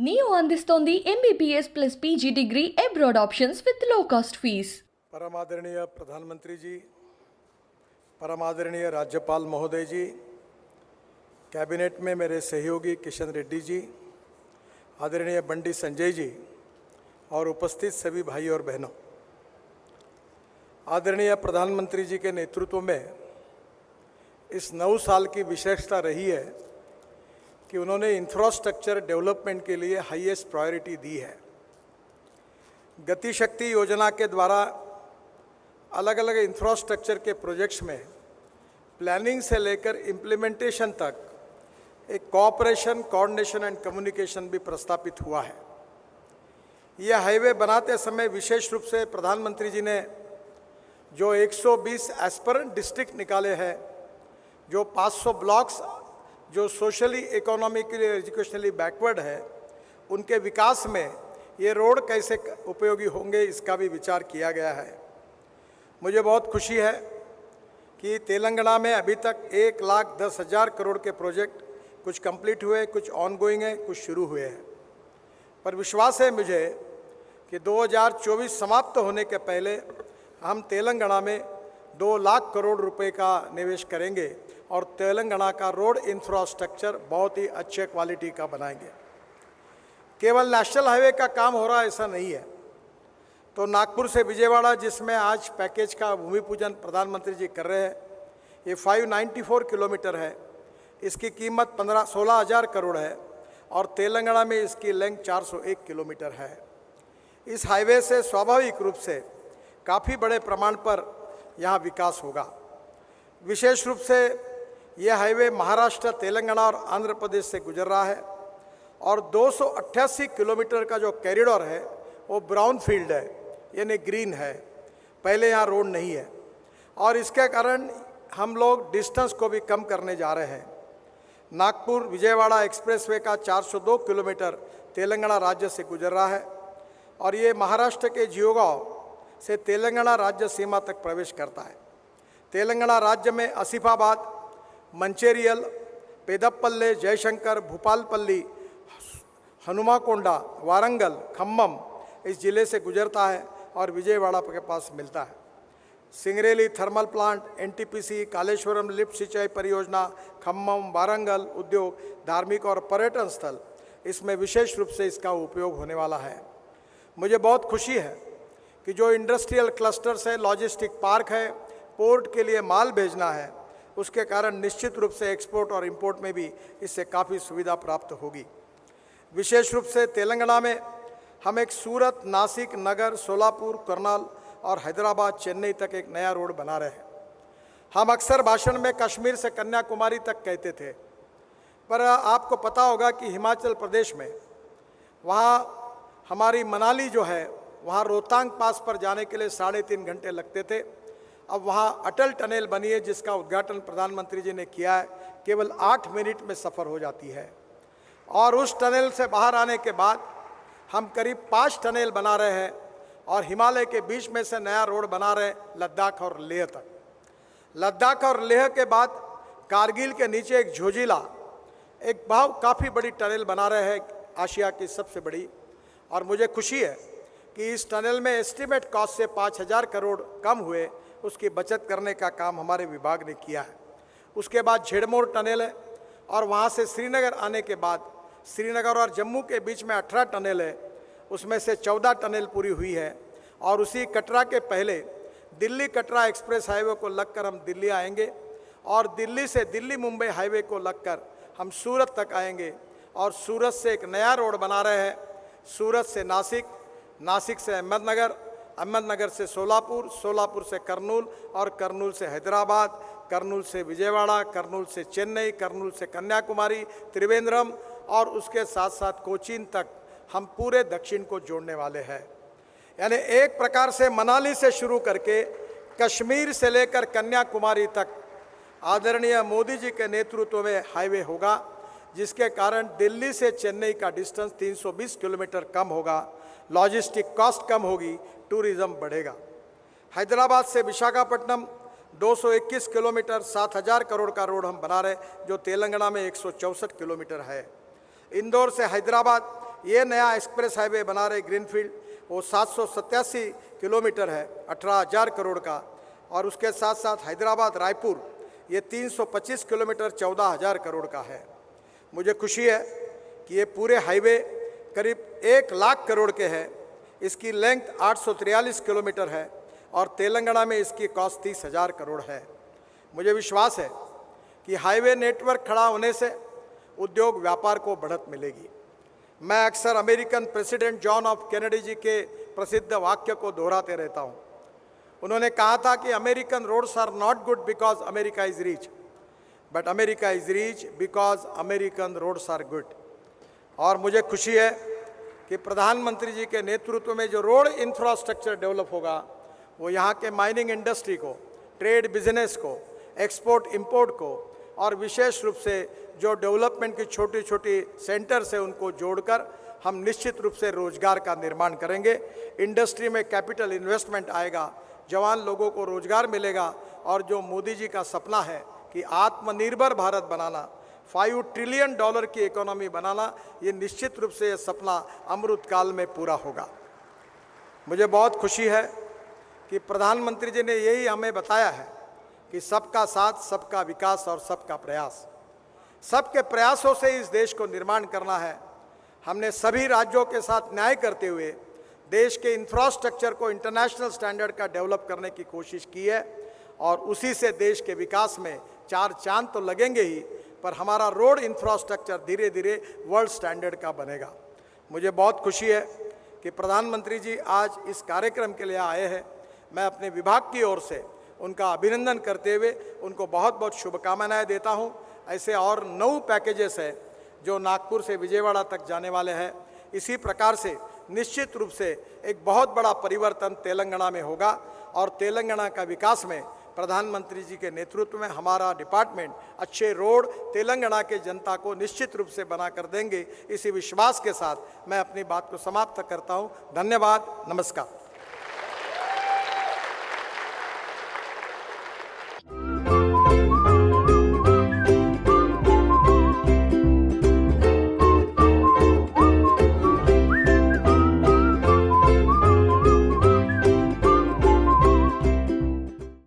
Neo అందిస్తోంది MBBS plus PG degree abroad options with low cost fees. परमादरणीय प्रधानमंत्री जी, परमादरणीय राज्यपाल महोदय जी, कैबिनेट में मेरे सहयोगी किशन रेड्डी जी, आदरणीय बंडी संजय जी और उपस्थित सभी भाई और बहनों, आदरणीय प्रधानमंत्री जी के नेतृत्व में इस 9 साल की विशेषता रही है कि उन्होंने इंफ्रास्ट्रक्चर डेवलपमेंट के लिए हाईएस्ट प्रायोरिटी दी है। गति शक्ति योजना के द्वारा अलग अलग इंफ्रास्ट्रक्चर के प्रोजेक्ट्स में प्लानिंग से लेकर इम्प्लीमेंटेशन तक एक कोऑपरेशन, कोऑर्डिनेशन एंड कम्युनिकेशन भी प्रस्तापित हुआ है। यह हाईवे बनाते समय विशेष रूप से प्रधानमंत्री जी ने जो 120 एस्पिरेंट डिस्ट्रिक्ट निकाले हैं, जो 500 ब्लॉक्स जो सोशली इकोनॉमिकली एजुकेशनली बैकवर्ड है, उनके विकास में ये रोड कैसे उपयोगी होंगे इसका भी विचार किया गया है। मुझे बहुत खुशी है कि तेलंगाना में अभी तक 1,10,000 करोड़ के प्रोजेक्ट कुछ कंप्लीट हुए, कुछ ऑनगोइंग है, कुछ शुरू हुए हैं। पर विश्वास है मुझे कि 2024 समाप्त होने के पहले हम तेलंगाना में 2 लाख करोड़ रुपए का निवेश करेंगे और तेलंगाना का रोड इंफ्रास्ट्रक्चर बहुत ही अच्छे क्वालिटी का बनाएंगे। केवल नेशनल हाईवे का काम हो रहा ऐसा नहीं है। तो नागपुर से विजयवाड़ा, जिसमें आज पैकेज का भूमि पूजन प्रधानमंत्री जी कर रहे हैं, ये 594 किलोमीटर है। इसकी कीमत 16,000 करोड़ है और तेलंगाना में इसकी लेंथ 401 किलोमीटर है। इस हाईवे से स्वाभाविक रूप से काफ़ी बड़े प्रमाण पर यहाँ विकास होगा। विशेष रूप से यह हाईवे महाराष्ट्र, तेलंगाना और आंध्र प्रदेश से गुजर रहा है और 288 किलोमीटर का जो कॉरिडोर है वो ब्राउन फील्ड है, यानी ग्रीन है। पहले यहाँ रोड नहीं है और इसके कारण हम लोग डिस्टेंस को भी कम करने जा रहे हैं। नागपुर विजयवाड़ा एक्सप्रेसवे का 402 किलोमीटर तेलंगाना राज्य से गुजर रहा है और ये महाराष्ट्र के जियोगांव से तेलंगाना राज्य सीमा तक प्रवेश करता है। तेलंगाना राज्य में आसिफाबाद, मंचेरियल, पेदप्पल्ले, जयशंकर, भूपालपल्ली, हनुमाकोंडा, वारंगल, खम्मम इस जिले से गुजरता है और विजयवाड़ा के पास मिलता है। Singareni thermal plant, NTPC, Kaleshwaram lift सिंचाई परियोजना, खम्मम, वारंगल उद्योग, धार्मिक और पर्यटन स्थल, इसमें विशेष रूप से इसका उपयोग होने वाला है। मुझे बहुत खुशी है कि जो इंडस्ट्रियल क्लस्टर्स है, लॉजिस्टिक पार्क है, पोर्ट के लिए माल भेजना है, उसके कारण निश्चित रूप से एक्सपोर्ट और इंपोर्ट में भी इससे काफ़ी सुविधा प्राप्त होगी। विशेष रूप से तेलंगाना में हम एक सूरत, नासिक, नगर, सोलापुर, करनाल और हैदराबाद, चेन्नई तक एक नया रोड बना रहे हैं। हम अक्सर भाषण में कश्मीर से कन्याकुमारी तक कहते थे, पर आपको पता होगा कि हिमाचल प्रदेश में वहाँ हमारी मनाली जो है, वहाँ रोहतांग पास पर जाने के लिए 3.5 घंटे लगते थे। अब वहाँ अटल टनल बनी है, जिसका उद्घाटन प्रधानमंत्री जी ने किया है। केवल 8 मिनट में सफ़र हो जाती है और उस टनल से बाहर आने के बाद हम करीब 5 टनल बना रहे हैं और हिमालय के बीच में से नया रोड बना रहे लद्दाख और लेह तक। लद्दाख और लेह के बाद कारगिल के नीचे एक झोजिला, एक काफ़ी बड़ी टनल बना रहे हैं, आशिया की सबसे बड़ी। और मुझे खुशी है कि इस टनल में एस्टिमेट कॉस्ट से 5,000 करोड़ कम हुए, उसकी बचत करने का काम हमारे विभाग ने किया है। उसके बाद झेड़मोर टनल है और वहाँ से श्रीनगर आने के बाद श्रीनगर और जम्मू के बीच में 18 टनल है, उसमें से 14 टनल पूरी हुई है। और उसी कटरा के पहले दिल्ली कटरा एक्सप्रेस हाईवे को लगकर हम दिल्ली आएंगे और दिल्ली से दिल्ली मुंबई हाईवे को लगकर हम सूरत तक आएंगे और सूरत से एक नया रोड बना रहे हैं, सूरत से नासिक, नासिक से अहमदनगर, अहमदनगर से सोलापुर, सोलापुर से करनूल और करनूल से हैदराबाद, करनूल से विजयवाड़ा, करनूल से चेन्नई, करनूल से कन्याकुमारी, त्रिवेंद्रम और उसके साथ साथ कोचीन तक हम पूरे दक्षिण को जोड़ने वाले हैं। यानी एक प्रकार से मनाली से शुरू करके कश्मीर से लेकर कन्याकुमारी तक आदरणीय मोदी जी के नेतृत्व में हाईवे होगा, जिसके कारण दिल्ली से चेन्नई का डिस्टेंस 320 किलोमीटर कम होगा, लॉजिस्टिक कॉस्ट कम होगी, टूरिज्म बढ़ेगा। हैदराबाद से विशाखापट्टनम 221 किलोमीटर 7,000 करोड़ का रोड हम बना रहे, जो तेलंगाना में 164 किलोमीटर है। इंदौर से हैदराबाद ये नया एक्सप्रेस हाईवे बना रहे ग्रीनफील्ड, वो 787 किलोमीटर है, 18,000 करोड़ का। और उसके साथ साथ हैदराबाद रायपुर ये 325 किलोमीटर 14,000 करोड़ का है। मुझे खुशी है कि ये पूरे हाईवे करीब 1 लाख करोड़ के हैं। इसकी लेंथ 843 किलोमीटर है और तेलंगाना में इसकी कॉस्ट 30,000 करोड़ है। मुझे विश्वास है कि हाईवे नेटवर्क खड़ा होने से उद्योग व्यापार को बढ़त मिलेगी। मैं अक्सर American president John F Kennedy ji के प्रसिद्ध वाक्य को दोहराते रहता हूँ। उन्होंने कहा था कि American roads are not good because America is rich, but America is rich because American roads are good. और मुझे खुशी है कि प्रधानमंत्री जी के नेतृत्व में जो रोड इंफ्रास्ट्रक्चर डेवलप होगा वो यहाँ के माइनिंग इंडस्ट्री को, ट्रेड बिजनेस को, एक्सपोर्ट इंपोर्ट को और विशेष रूप से जो डेवलपमेंट की छोटी छोटी सेंटर्स है उनको जोड़कर हम निश्चित रूप से रोजगार का निर्माण करेंगे। इंडस्ट्री में कैपिटल इन्वेस्टमेंट आएगा, जवान लोगों को रोजगार मिलेगा और जो मोदी जी का सपना है कि आत्मनिर्भर भारत बनाना, $5 ट्रिलियन की इकोनॉमी बनाना, ये निश्चित रूप से ये सपना अमृत काल में पूरा होगा। मुझे बहुत खुशी है कि प्रधानमंत्री जी ने यही हमें बताया है कि सबका साथ, सबका विकास और सबका प्रयास। सबके प्रयासों से इस देश को निर्माण करना है। हमने सभी राज्यों के साथ न्याय करते हुए देश के इंफ्रास्ट्रक्चर को इंटरनेशनल स्टैंडर्ड का डेवलप करने की कोशिश की है और उसी से देश के विकास में 4 चांद तो लगेंगे ही, पर हमारा रोड इंफ्रास्ट्रक्चर धीरे धीरे वर्ल्ड स्टैंडर्ड का बनेगा। मुझे बहुत खुशी है कि प्रधानमंत्री जी आज इस कार्यक्रम के लिए आए हैं। मैं अपने विभाग की ओर से उनका अभिनंदन करते हुए उनको बहुत बहुत शुभकामनाएं देता हूं। ऐसे और 9 पैकेजेस हैं जो नागपुर से विजयवाड़ा तक जाने वाले हैं। इसी प्रकार से निश्चित रूप से एक बहुत बड़ा परिवर्तन तेलंगाना में होगा और तेलंगाना का विकास में प्रधानमंत्री जी के नेतृत्व में हमारा डिपार्टमेंट अच्छे रोड तेलंगाना के जनता को निश्चित रूप से बना कर देंगे। इसी विश्वास के साथ मैं अपनी बात को समाप्त करता हूं। धन्यवाद, नमस्कार।